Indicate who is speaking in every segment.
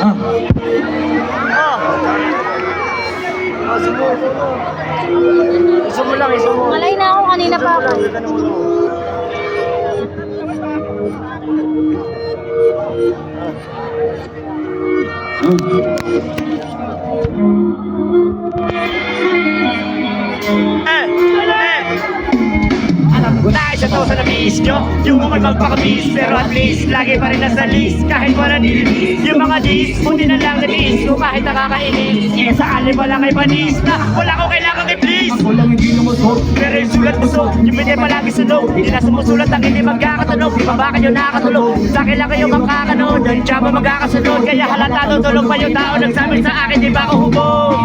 Speaker 1: Iso mo lang, iso mo.
Speaker 2: Malay na ako, kanina pa ako.
Speaker 1: Isa to sa nabis nyo, yung mga magpakabis, pero at least lagi pa rin nasa list kahit wala nililis. Yung mga dis, buti na lang nabis ko kahit nakakainis. Eh sa alim wala kay panis na wala ko kailangan i-please. Ako lang hindi lumusot, pero yung sulat mo so yung hindi palagi sunog, hindi na sumusulat ang hindi magkakatunog. Di ba kayo nakakatulog? Sa akin lang kayo magkakanood, ang tsaba magkakasunod. Kaya halatado tulog pa yung tao nagsabi sa akin, di ba ako hubog?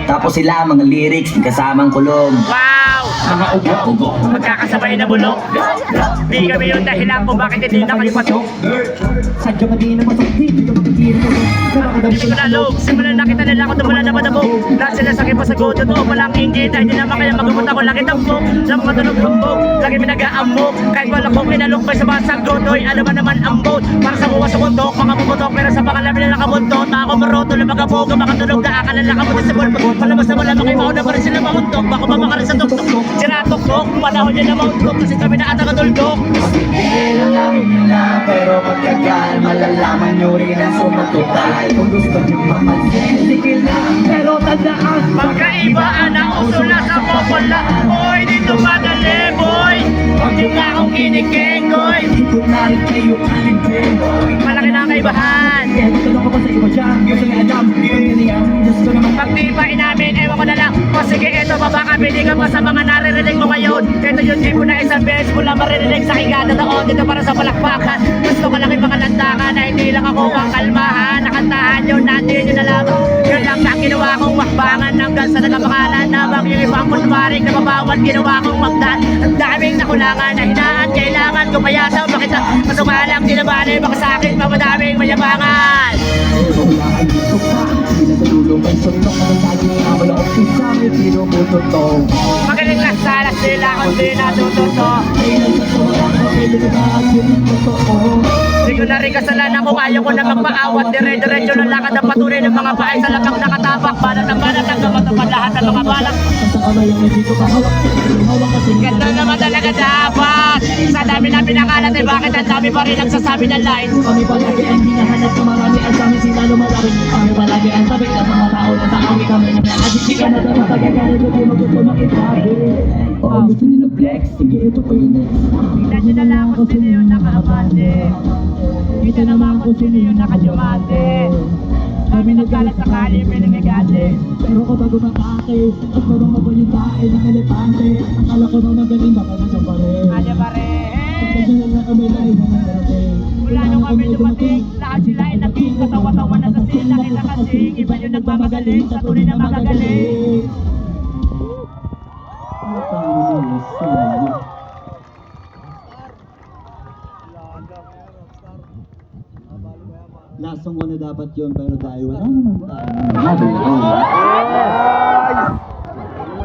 Speaker 3: Tapos sila mga lyrics, kasamang kulong.
Speaker 1: Wow! Mga ugo-ugo, magkakasabay na bulok. Di kami yung dahilan kung bakit hindi na kayo pasok.
Speaker 3: Sadyo ka di na masok, di ka makikita mo.
Speaker 1: Hindi ko na loob, simulan na kita nila ako tumula na madabog. Lahat sila sakit pa sa go, totoo palang ingit. Hindi naman kaya magamot ako, laki tambok. Lang mga tunog-tumbok, lagi pinag-aambok. Kahit wala kong kinalukbay sa basag gotoy, ano ba naman ang boat? Para sa buwas sa kundok, mga bubutok. Pero sa pangalabi na nakabuntot, ako maroto na magabog. Makatunog na akala na kabuti sa bulbog. Palabas na wala makimaw na pa rin sila mamuntok. Bako ba makarin sa tuktok, sinatok-tok. Panahon niya na mauntok, kasi kami na atang-atultok.
Speaker 3: Hindi lang nila, pero pagkagal malalaman nyo rin ang sumatutal. Kung gusto nyo mamansin, sige lang, pero tandaan
Speaker 1: Magkaibaan ang usula sa popola. Oy, dito madali, boy. Huwag nyo nga akong kinikengoy.
Speaker 3: dito na rin kayo kaligin.
Speaker 1: Malaki na ang kaibahan.
Speaker 3: Tanong ko pa sa iba dyan, gusto nga alam, yun yan, Diyos ko naman.
Speaker 1: Pag di pa inamin, ewan ko na lang. O sige, eto ba baka pili ka pa sa mga naririnig mo ngayon. Ito yung di mo na isang beses mo lang maririnig sa higada doon. Dito para sa palakpakan. Gusto ko lang ipangalandakan na hindi lang ako ang kalmahan. Nakantahan yun natin yun na lang. Yun lang na ginawa kong wakbangan hanggang sa nagkamakalan. Nabang yung ibang kunwaring na mabawal ginawa kong magdan. Ang daming nakulangan na hinaan. Kailangan ko payataw makita. Masumalang dinabali baka sa akin pa madaming mayabangan.
Speaker 3: Wala ay dito pa, hindi na sa dulo may suntok. Ang lagi nga wala opisa, may pinuputo.
Speaker 1: Magaling lang sana sila kung di natututo. Hindi ko na rin kasalanan kung ayaw ko na magpaawat. Dire-diretso lang lakad ang patuloy ng mga bahay sa lakang nakatapak. Banat ang gamatapad lahat ng mga balak. Ganda naman talaga dapat. Sa dami na pinakalat eh bakit ang dami pa rin nagsasabi ng lines.
Speaker 3: Kami palagi ang hinahanap ng marami at kami sila lumalaki. Kami palagi ang sabi ng mga tao na taong kami na pinakasiksikan na dapat pagkakalit ko tayo maggusto makitabi. Oo, gusto nila flex, sige ito pa yun eh.
Speaker 1: Tignan nyo na lang kung sino yung nakaabante. Kita naman kung sino yung nakadumate. Kami nagkalat sa kali, pinagagati.
Speaker 3: Pero kapag umatake, at parang mabaling tae ng elepante. Akala ko nang magaling baka nasa pares.
Speaker 1: Kaya pare.
Speaker 3: Pagkasya na kami na iba ng darating.
Speaker 1: Mula nung kami dumating, lahat sila ay naging katawa-tawa na sa sila. Kita kasing iba yung nagmamagaling sa tunay na magagaling.
Speaker 3: Lasang mo na dapat yun pero dahil wala naman tayo.